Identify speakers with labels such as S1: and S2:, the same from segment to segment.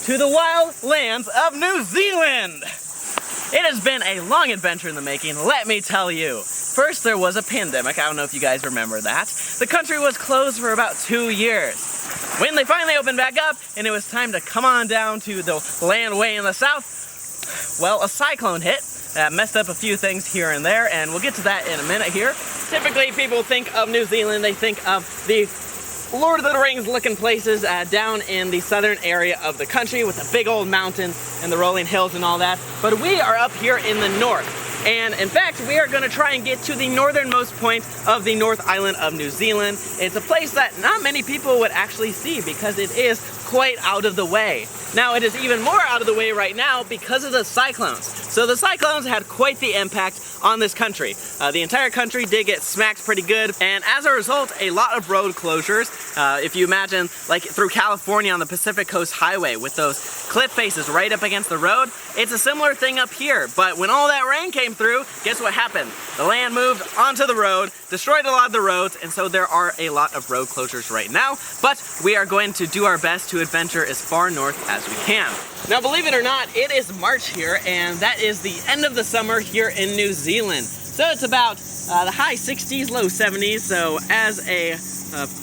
S1: to the wild lands of New Zealand. It has been a long adventure in the making, let me tell you. First there was a pandemic, I don't know if you guys remember that. The country was closed for about 2 years. When they finally opened back up and it was time to come on down to the land way in the south, well, a cyclone hit that messed up a few things here and there, and we'll get to that in a minute here. Typically people think of New Zealand, they think of the Lord of the Rings looking places down in the southern area of the country with the big old mountains and the rolling hills and all that. But we are up here in the north. And in fact, we are gonna try and get to the northernmost point of the North Island of New Zealand. It's a place that not many people would actually see because it is quite out of the way. Now, it is even more out of the way right now because of the cyclones. So the cyclones had quite the impact on this country. The entire country did get smacked pretty good, and as a result, a lot of road closures. If you imagine, like through California on the Pacific Coast Highway with those cliff faces right up against the road, it's a similar thing up here. But when all that rain came through, guess what happened? The land moved onto the road, destroyed a lot of the roads, and so there are a lot of road closures right now, but we are going to do our best to adventure as far north as we can. Now, believe it or not, it is March here, and that is the end of the summer here in New Zealand. So it's about the high 60s, low 70s, so as a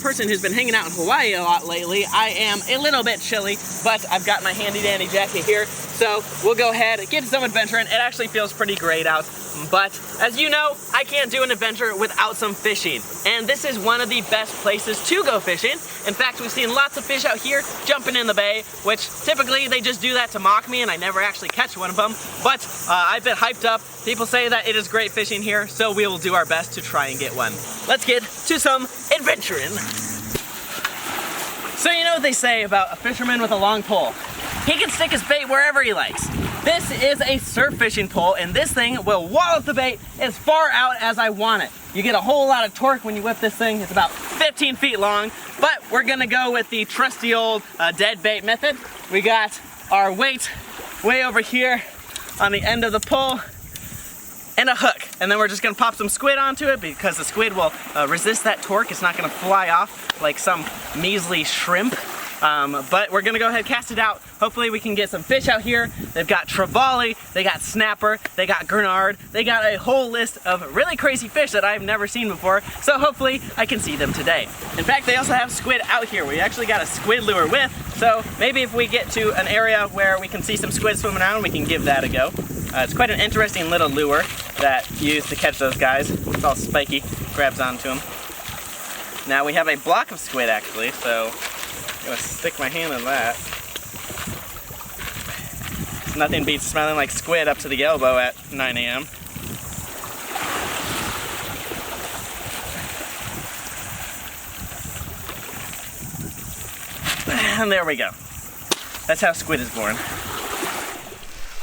S1: person who's been hanging out in Hawaii a lot lately, I am a little bit chilly, but I've got my handy dandy jacket here, so we'll go ahead and get some adventuring. It actually feels pretty great out, but as you know, I can't do an adventure without some fishing, and this is one of the best places to go fishing. In fact, we've seen lots of fish out here jumping in the bay, which typically they just do that to mock me, and I never actually catch one of them, but I've been hyped up. People say that it is great fishing here, so we will do our best to try and get one. Let's get to some adventuring. So you know what they say about a fisherman with a long pole? He can stick his bait wherever he likes. This is a surf fishing pole, and this thing will wallop the bait as far out as I want it. You get a whole lot of torque when you whip this thing. It's about 15 feet long, but we're gonna go with the trusty old dead bait method. We got our weight way over here on the end of the pole, and a hook, and then we're just gonna pop some squid onto it because the squid will resist that torque. It's not gonna fly off like some measly shrimp, but we're gonna go ahead and cast it out. Hopefully we can get some fish out here. They've got trevally, they got snapper, they got gurnard, they got a whole list of really crazy fish that I've never seen before, so hopefully I can see them today. In fact, they also have squid out here. We actually got a squid lure with, so maybe if we get to an area where we can see some squid swimming around, we can give that a go. It's quite an interesting little lure that you use to catch those guys. It's all spiky, grabs onto them. Now we have a block of squid actually, so I'm gonna stick my hand in that. Nothing beats smelling like squid up to the elbow at 9 a.m. And there we go. That's how squid is born.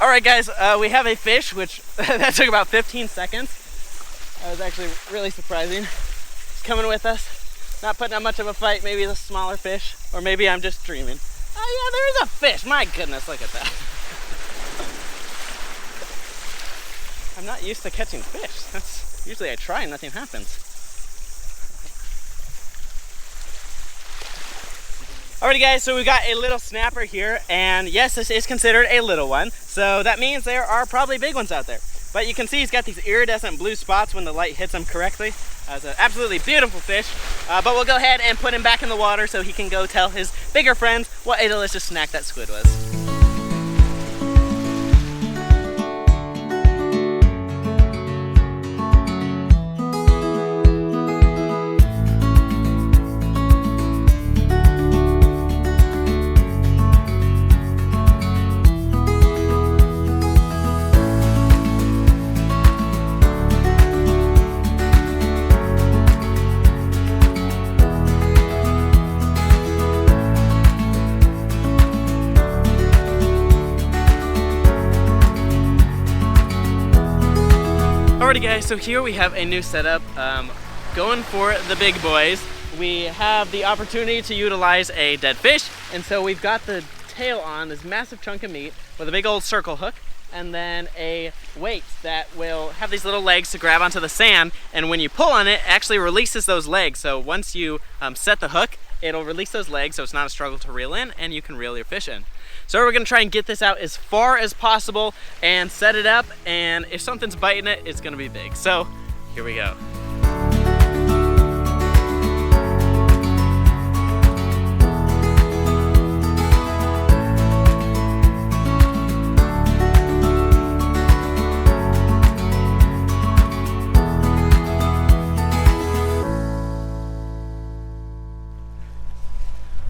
S1: Alright guys, we have a fish, which that took about 15 seconds. That was actually really surprising. It's coming with us, not putting up much of a fight. Maybe it's a smaller fish, or maybe I'm just dreaming. Oh yeah, there is a fish, my goodness, look at that. I'm not used to catching fish. That's usually I try and nothing happens. Alrighty guys, so we got a little snapper here, and yes, this is considered a little one, so that means there are probably big ones out there. But you can see he's got these iridescent blue spots when the light hits him correctly. It's an absolutely beautiful fish, but we'll go ahead and put him back in the water so he can go tell his bigger friends what a delicious snack that squid was. Alrighty guys, so here we have a new setup. Going for the big boys. We have the opportunity to utilize a dead fish, and so we've got the tail on this massive chunk of meat with a big old circle hook, and then a weight that will have these little legs to grab onto the sand, and when you pull on it, it actually releases those legs. So once you set the hook, it'll release those legs so it's not a struggle to reel in, and you can reel your fish in. So we're gonna try and get this out as far as possible and set it up, and if something's biting it, it's gonna be big. So here we go.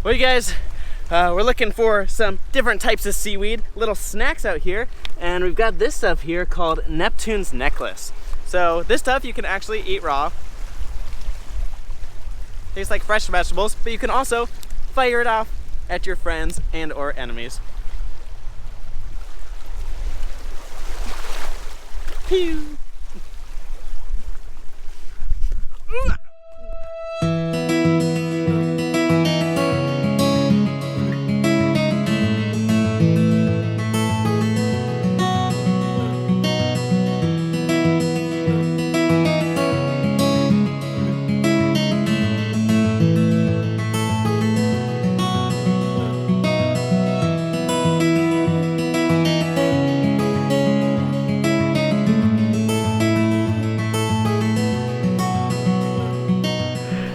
S1: Well, you guys, we're looking for some different types of seaweed, little snacks out here, and we've got this stuff here called Neptune's necklace. So this stuff you can actually eat raw. Tastes like fresh vegetables, but you can also fire it off at your friends and or enemies. Pew!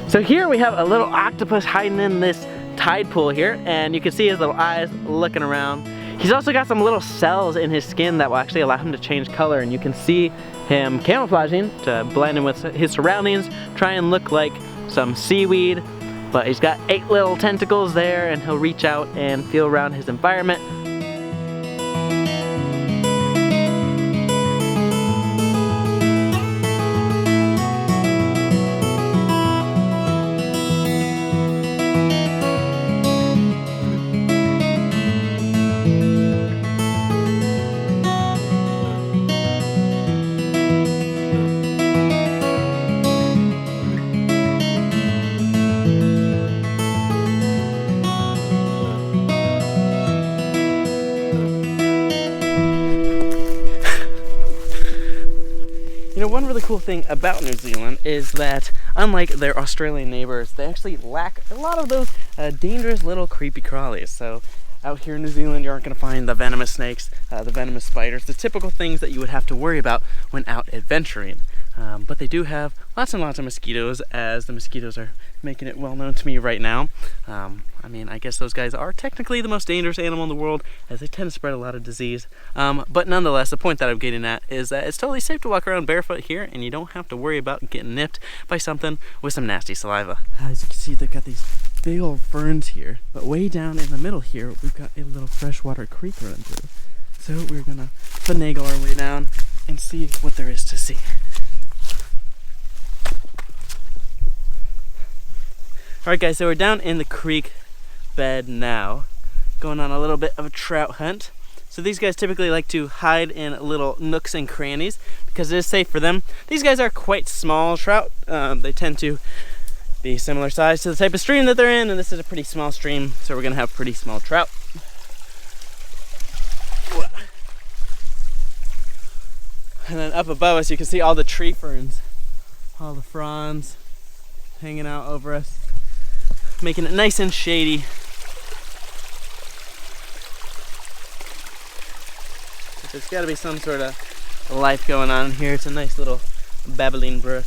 S1: So here we have a little octopus hiding in this tide pool here, and you can see his little eyes looking around. He's also got some little cells in his skin that will actually allow him to change color, and you can see him camouflaging to blend in with his surroundings, try and look like some seaweed, but he's got 8 little tentacles there, and he'll reach out and feel around his environment. You know, one really cool thing about New Zealand is that, unlike their Australian neighbors, they actually lack a lot of those dangerous little creepy crawlies. So out here in New Zealand, you aren't going to find the venomous snakes, the venomous spiders, the typical things that you would have to worry about when out adventuring. But they do have lots and lots of mosquitoes, as the mosquitoes are making it well known to me right now. I mean, I guess those guys are technically the most dangerous animal in the world, as they tend to spread a lot of disease. But nonetheless, the point that I'm getting at is that it's totally safe to walk around barefoot here, and you don't have to worry about getting nipped by something with some nasty saliva. As you can see, they've got these big old ferns here, but way down in the middle here, we've got a little freshwater creek run through. So we're gonna finagle our way down and see what there is to see. Alright guys, so we're down in the creek bed now, going on a little bit of a trout hunt. So these guys typically like to hide in little nooks and crannies because it is safe for them. These guys are quite small trout. They tend to be similar size to the type of stream that they're in, and this is a pretty small stream, so we're gonna have pretty small trout. And then up above us you can see all the tree ferns, all the fronds hanging out over us, making it nice and shady. There's got to be some sort of life going on here. It's a nice little babbling brook.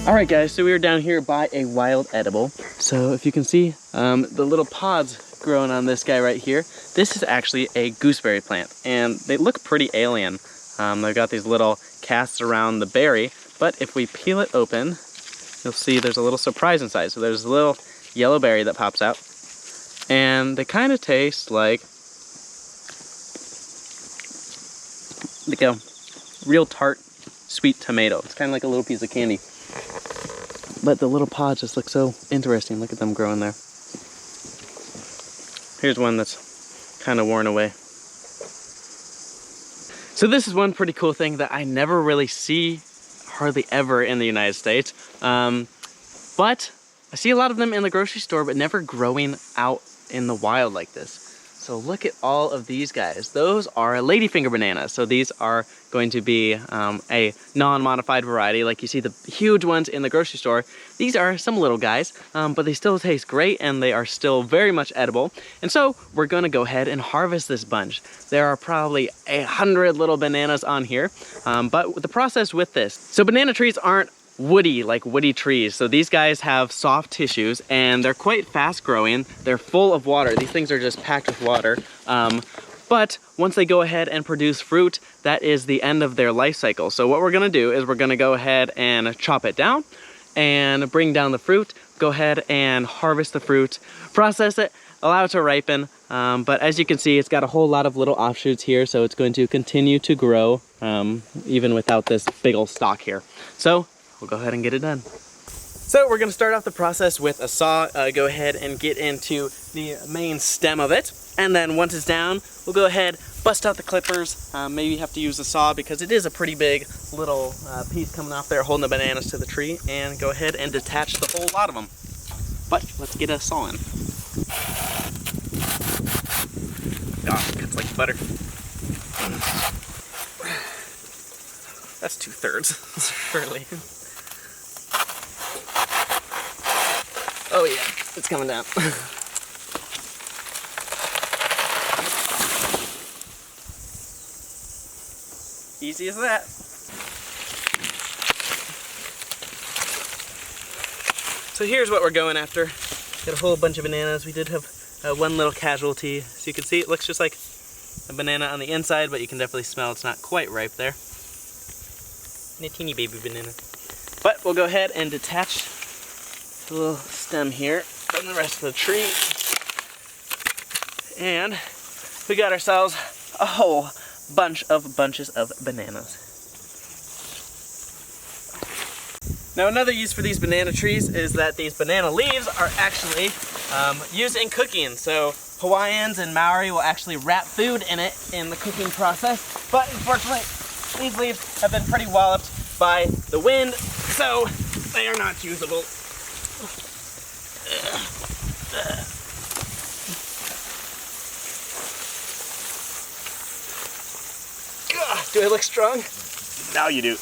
S1: Alright guys, so we are down here by a wild edible. So if you can see the little pods growing on this guy right here, this is actually a gooseberry plant, and they look pretty alien. They've got these little casts around the berry, but if we peel it open, you'll see there's a little surprise inside. So there's a little yellow berry that pops out, and they kind of taste like like a real tart, sweet tomato. It's kind of like a little piece of candy. But the little pods just look so interesting. Look at them growing there. Here's one that's kind of worn away. So this is one pretty cool thing that I never really see hardly ever in the United States. But I see a lot of them in the grocery store, but never growing out in the wild like this. So look at all of these guys. Those are ladyfinger bananas. So these are going to be a non-modified variety. Like you see the huge ones in the grocery store. These are some little guys, but they still taste great and they are still very much edible. And so we're gonna go ahead and harvest this bunch. There are probably 100 little bananas on here, but the process with this. So banana trees aren't woody like woody trees. So these guys have soft tissues and they're quite fast growing. They're full of water. These things are just packed with water. But once they go ahead and produce fruit, that is the end of their life cycle. So what we're gonna do is we're gonna go ahead and chop it down and bring down the fruit, go ahead and harvest the fruit, process it, allow it to ripen. But as you can see, it's got a whole lot of little offshoots here, so it's going to continue to grow even without this big old stalk here. So we'll go ahead and get it done. So we're gonna start off the process with a saw, go ahead and get into the main stem of it. And then once it's down, we'll go ahead, bust out the clippers. Maybe you have to use the saw because it is a pretty big little piece coming off there holding the bananas to the tree, and go ahead and detach the whole lot of them. But let's get a saw in. Oh, it's like butter. That's 2/3, surely. Oh yeah, it's coming down. Easy as that. So here's what we're going after. Got a whole bunch of bananas. We did have one little casualty. So you can see it looks just like a banana on the inside, but you can definitely smell it's not quite ripe there. And a teeny baby banana. But we'll go ahead and detach the little stem here from the rest of the tree. And we got ourselves a whole bunches of bananas. Now another use for these banana trees is that these banana leaves are actually used in cooking. So Hawaiians and Maori will actually wrap food in it in the cooking process. But unfortunately, these leaves have been pretty walloped by the wind, so they are not usable. Do I look strong? Now you do.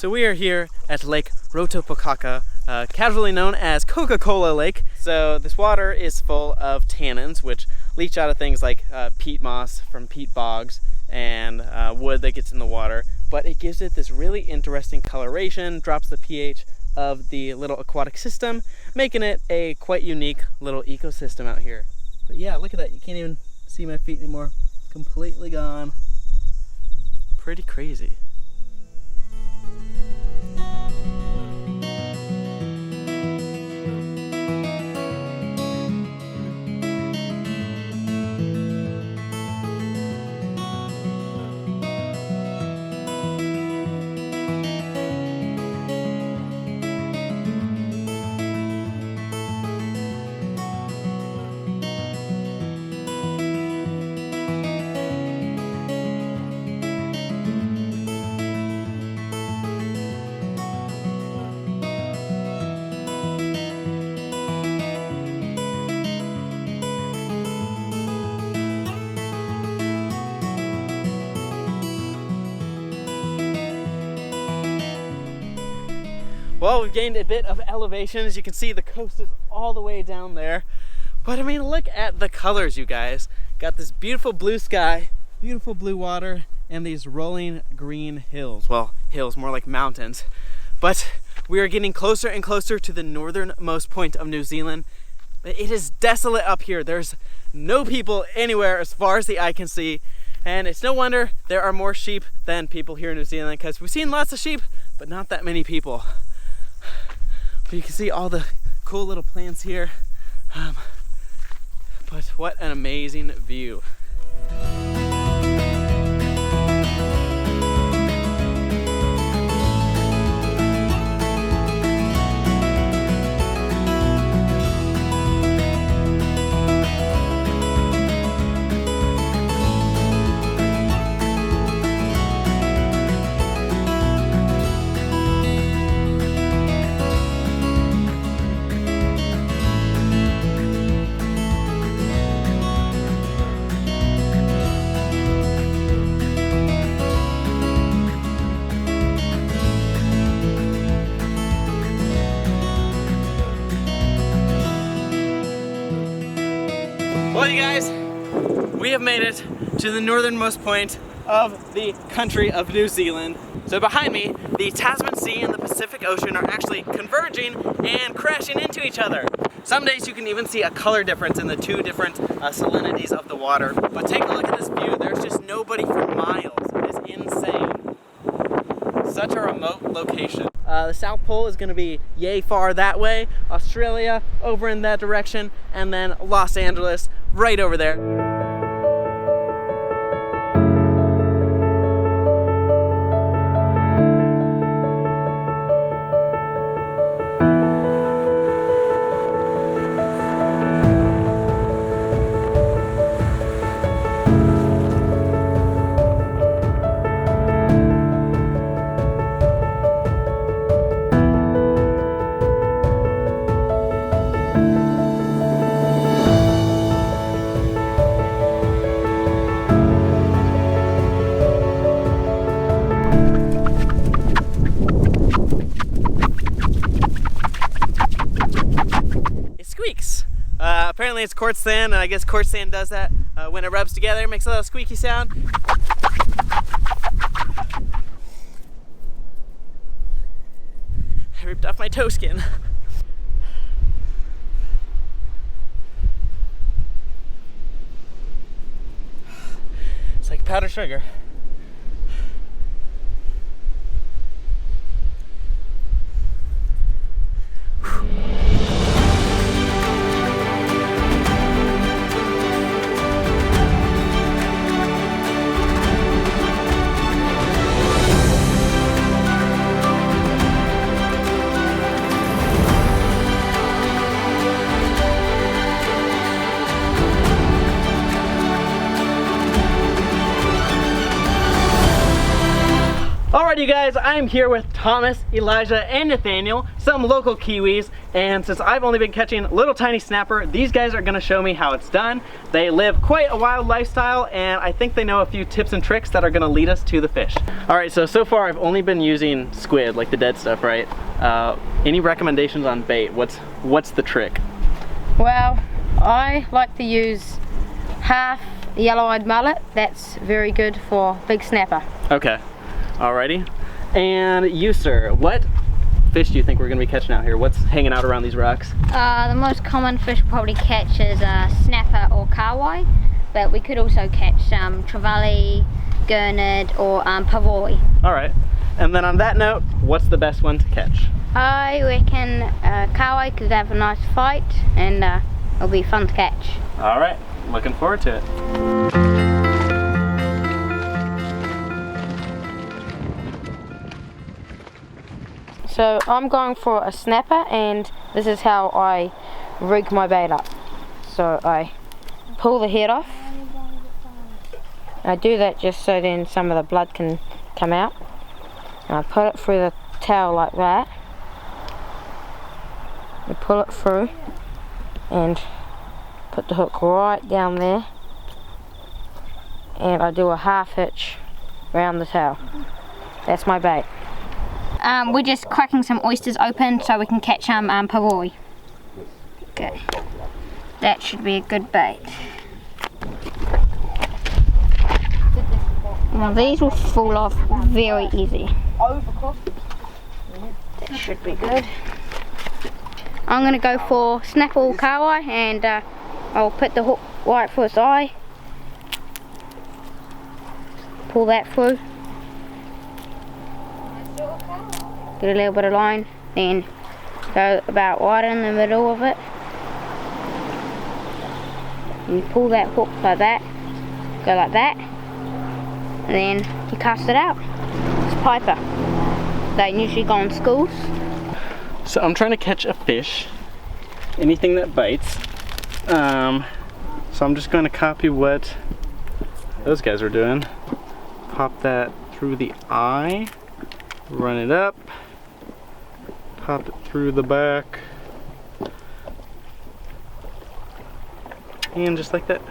S1: So we are here at Lake Rotopokaka, casually known as Coca-Cola Lake. So this water is full of tannins, which leach out of things like peat moss from peat bogs and wood that gets in the water. But it gives it this really interesting coloration, drops the pH of the little aquatic system, making it a quite unique little ecosystem out here. But yeah, look at that. You can't even see my feet anymore. Completely gone. Pretty crazy. Well, we've gained a bit of elevation. As you can see, the coast is all the way down there. But I mean, look at the colors, you guys. Got this beautiful blue sky, beautiful blue water, and these rolling green hills. Well, hills, more like mountains. But we are getting closer and closer to the northernmost point of New Zealand. It is desolate up here. There's no people anywhere as far as the eye can see. And it's no wonder there are more sheep than people here in New Zealand, because we've seen lots of sheep, but not that many people. But you can see all the cool little plants here. But what an amazing view. Well, you guys, we have made it to the northernmost point of the country of New Zealand. So behind me, the Tasman Sea and the Pacific Ocean are actually converging and crashing into each other. Some days you can even see a color difference in the two different salinities of the water. But take a look at this view. There's just nobody for miles. It is insane. Such a remote location. The South Pole is going to be yay far that way, Australia over in that direction, and then Los Angeles right over there. Apparently it's quartz sand, and I guess quartz sand does that when it rubs together. It makes a little squeaky sound. I ripped off my toe skin. It's like powdered sugar. Alright, you guys, I'm here with Thomas, Elijah, and Nathaniel, some local kiwis, and since I've only been catching little tiny snapper, these guys are going to show me how it's done. They live quite a wild lifestyle, and I think they know a few tips and tricks that are going to lead us to the fish. Alright, so far I've only been using squid, like the dead stuff, right? Any recommendations on bait? What's the trick?
S2: Well, I like to use half yellow-eyed mullet. That's very good for big snapper.
S1: Okay. Alrighty. And you, sir, what fish do you think we're going to be catching out here? What's hanging out around these rocks?
S3: The most common fish we'll probably catch is snapper or kawai, but we could also catch trevally, gurnard, or pavoi.
S1: Alright. And then on that note, what's the best one to catch?
S3: I reckon kawai could have a nice fight, and it'll be fun to catch.
S1: Alright. Looking forward to it.
S2: So I'm going for a snapper, and this is how I rig my bait up. So I pull the head off. I do that just so then some of the blood can come out. And I put it through the towel like that. I pull it through and put the hook right down there. And I do a half hitch around the towel. That's my bait.
S3: We're just cracking some oysters open so we can catch pavoi. Okay, that should be a good bait. Now these will fall off very easy. That should be good. I'm going to go for snapper or kawai, and I'll put the hook right for its eye. Pull that through. Get a little bit of line, then go about right in the middle of it. And you pull that hook like that, go like that, and then you cast it out. It's piper. They usually go in schools.
S1: So I'm trying to catch a fish, anything that bites. So I'm just going to copy what those guys were doing. Pop that through the eye, run it up, pop it through the back, and just like that.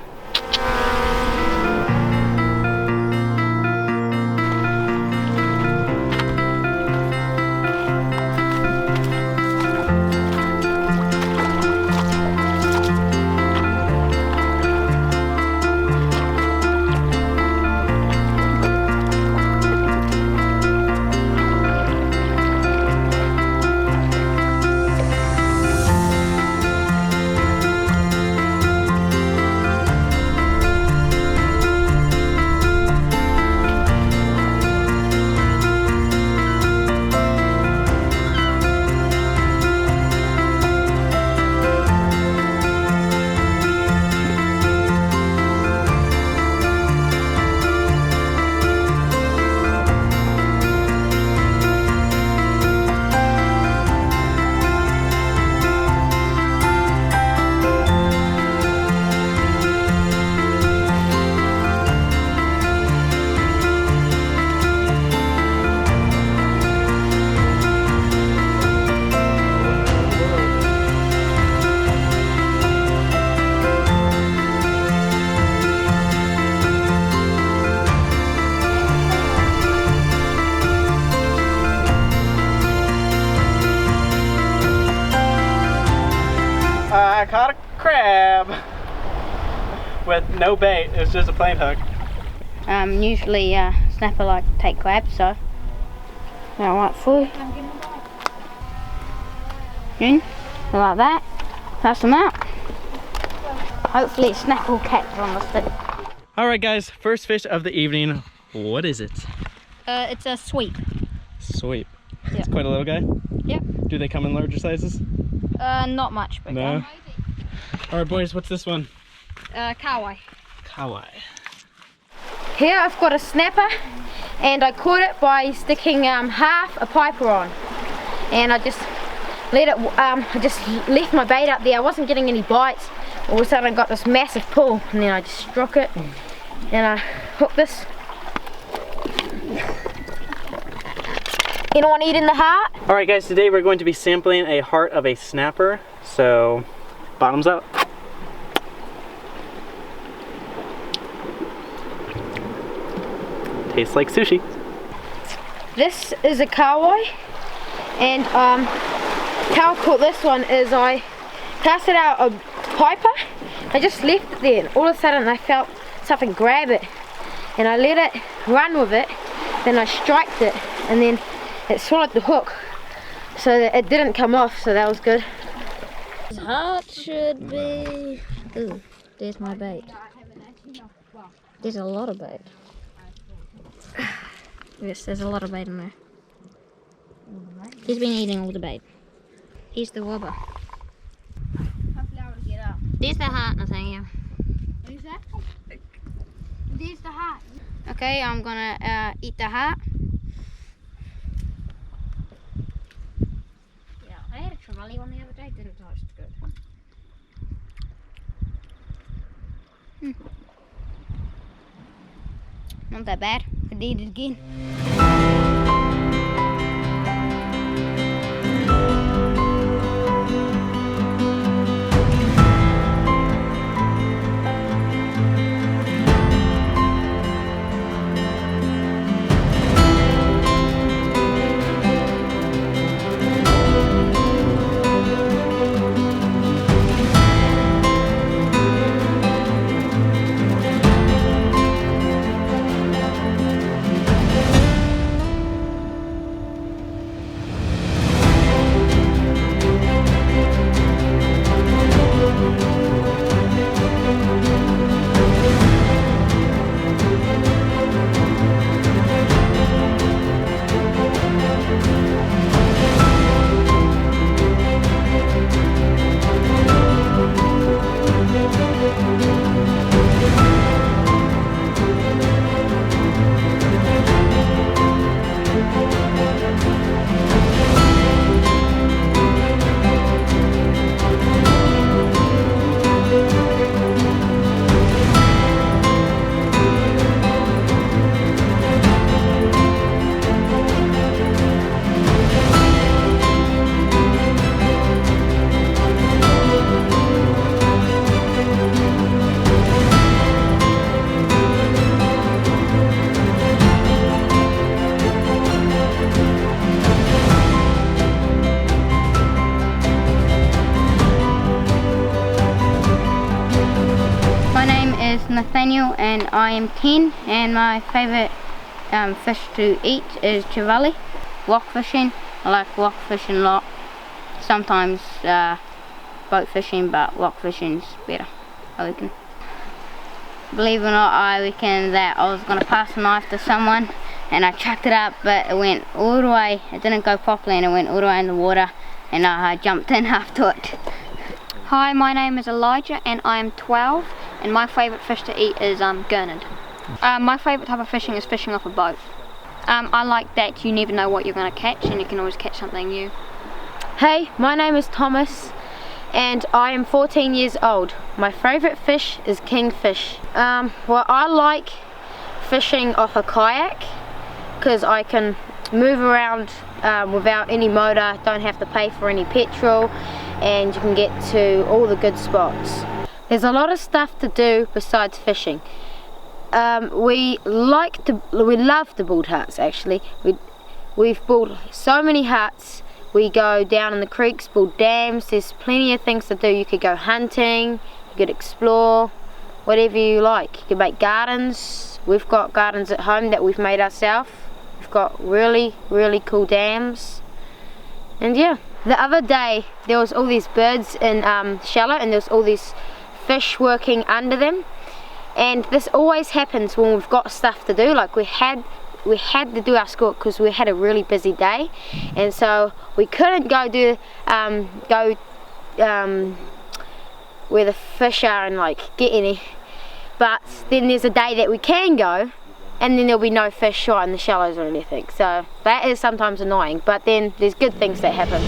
S1: I caught a crab with no bait. It was just a plain hook.
S3: Usually snapper like to take crabs, so now right through. In, like that. Pass them out. Hopefully snapper will catch on the stick.
S1: Alright guys, first fish of the evening. What is it?
S3: It's a sweep.
S1: Sweep.
S3: Yep.
S1: It's quite a little guy?
S3: Yep.
S1: Do they come in larger sizes?
S3: Not much bigger.
S1: No? Alright boys, what's this one?
S3: Kawai.
S1: Kawai.
S2: Here I've got a snapper, and I caught it by sticking half a piper on, and I just let it. I just left my bait up there. I wasn't getting any bites. All of a sudden I got this massive pull, and then I just struck it, and I hooked this. Anyone eating the heart?
S1: Alright guys, today we're going to be sampling a heart of a snapper. So, bottoms up. Tastes like sushi.
S2: This is a kawai, and how I caught this one is I casted out a piper. I just left it there, and all of a sudden I felt something grab it, and I let it run with it. Then I striked it, and then it swallowed the hook, so that it didn't come off. So that was good.
S3: His heart should be. Ooh, there's my bait. There's a lot of bait. Yes, there's a lot of bait in there. He's been eating all the bait. Here's the wobber. There's the heart, Nathaniel.
S2: Where's that? There's the heart.
S3: Okay, I'm gonna eat the heart. Yeah, I had a trevally one the other day, didn't taste good. Not that bad. I did it again. Daniel and I am 10, and my favourite fish to eat is trevally. Wok fishing, I like wok fishing a lot. Sometimes boat fishing, but wok fishing's better, I reckon. Believe it or not, I reckon that I was going to pass a knife to someone and I chucked it up, but it went all the way, it didn't go properly and it went all the way in the water, and I jumped in after it. Hi, my name is Elijah and I am 12, and my favourite fish to eat is gurnard. My favourite type of fishing is fishing off a boat. I like that you never know what you're going to catch, and you can always catch something new.
S2: Hey, my name is Thomas and I am 14 years old. My favourite fish is kingfish. Well, I like fishing off a kayak because I can move around without any motor, don't have to pay for any petrol, and you can get to all the good spots. There's a lot of stuff to do besides fishing. We love to build huts actually. We've built so many huts. We go down in the creeks, build dams, there's plenty of things to do. You could go hunting, you could explore, whatever you like. You could make gardens. We've got gardens at home that we've made ourselves. We've got really, really cool dams. And yeah, the other day there was all these birds in shallow, and there was all these fish working under them. And this always happens when we've got stuff to do. Like we had to do our school because we had a really busy day, and so we couldn't go where the fish are and like get any. But then there's a day that we can go, and then there'll be no fish shot in the shallows or anything. So that is sometimes annoying, but then there's good things that happen.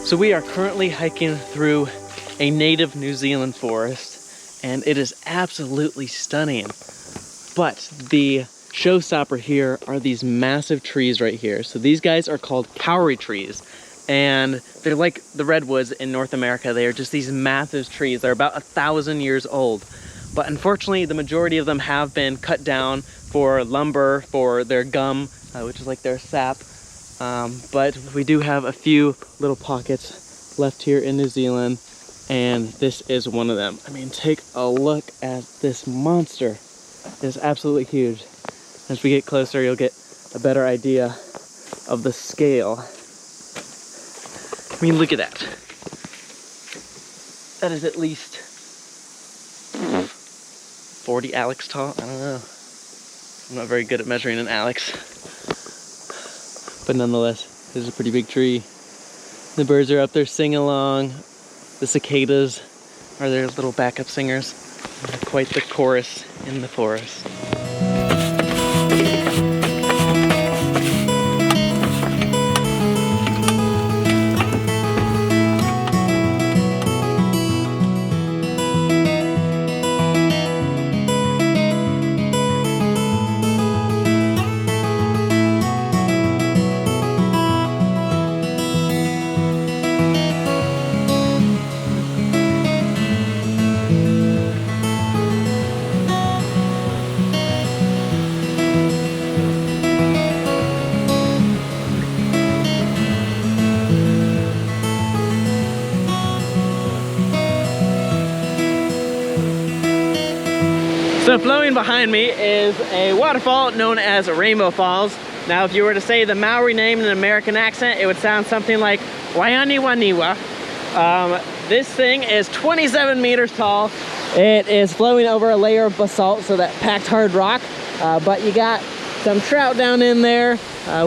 S1: So we are currently hiking through a native New Zealand forest, and it is absolutely stunning. But the showstopper here are these massive trees right here. So these guys are called kauri trees, and they're like the redwoods in North America. They are just these massive trees. They're about 1,000 years old. But unfortunately, the majority of them have been cut down for lumber, for their gum, which is like their sap. But we do have a few little pockets left here in New Zealand, and this is one of them. I mean, take a look at this monster. It is absolutely huge. As we get closer, you'll get a better idea of the scale. I mean, look at that. That is at least 40 Alecs tall. I don't know. I'm not very good at measuring an Alex. But nonetheless, this is a pretty big tree. The birds are up there singing along. The cicadas are their little backup singers. Quite the chorus in the forest. So flowing behind me is a waterfall known as Rainbow Falls. Now if you were to say the Maori name in an American accent, it would sound something like Waianiwaniwa. This thing is 27 meters tall. It is flowing over a layer of basalt, so that packed hard rock. But you got some trout down in there,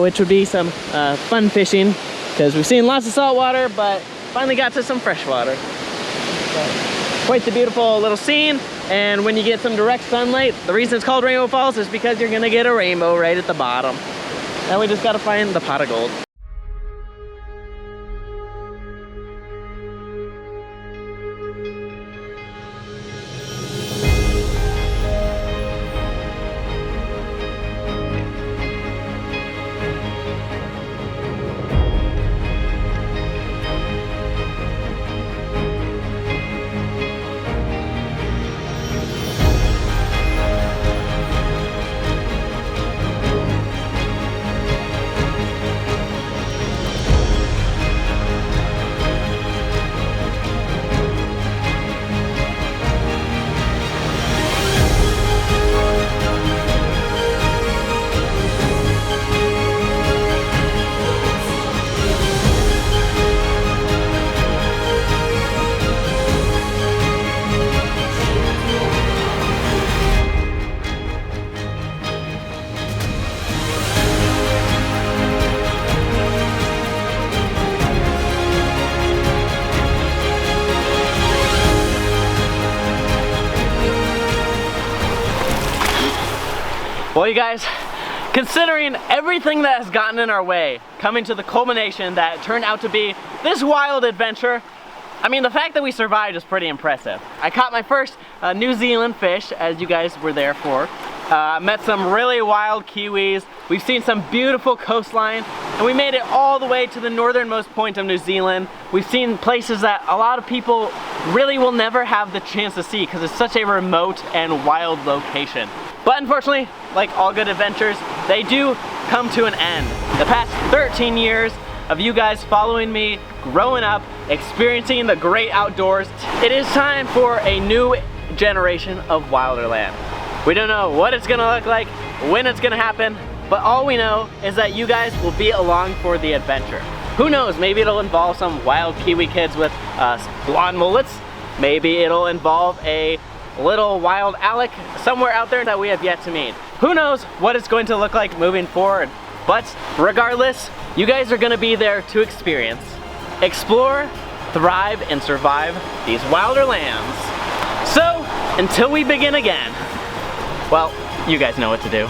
S1: which would be some fun fishing. because we've seen lots of salt water, but finally got to some fresh water. So, quite the beautiful little scene, and when you get some direct sunlight, the reason it's called Rainbow Falls is because you're gonna get a rainbow right at the bottom. Now we just gotta find the pot of gold. Well, you guys, considering everything that has gotten in our way, coming to the culmination that turned out to be this wild adventure, I mean, the fact that we survived is pretty impressive. I caught my first New Zealand fish, as you guys were there for. Met some really wild kiwis. We've seen some beautiful coastline, and we made it all the way to the northernmost point of New Zealand. We've seen places that a lot of people really will never have the chance to see because it's such a remote and wild location. But unfortunately, like all good adventures, they do come to an end. The past 13 years of you guys following me, growing up, experiencing the great outdoors, it is time for a new generation of WILDerland. We don't know what it's gonna look like, when it's gonna happen, but all we know is that you guys will be along for the adventure. Who knows, maybe it'll involve some wild Kiwi kids with blonde mullets. Maybe it'll involve a little wild Alec somewhere out there that we have yet to meet. Who knows what it's going to look like moving forward, but regardless, you guys are gonna be there to experience, explore, thrive, and survive these wilder lands. So, until we begin again, well, you guys know what to do.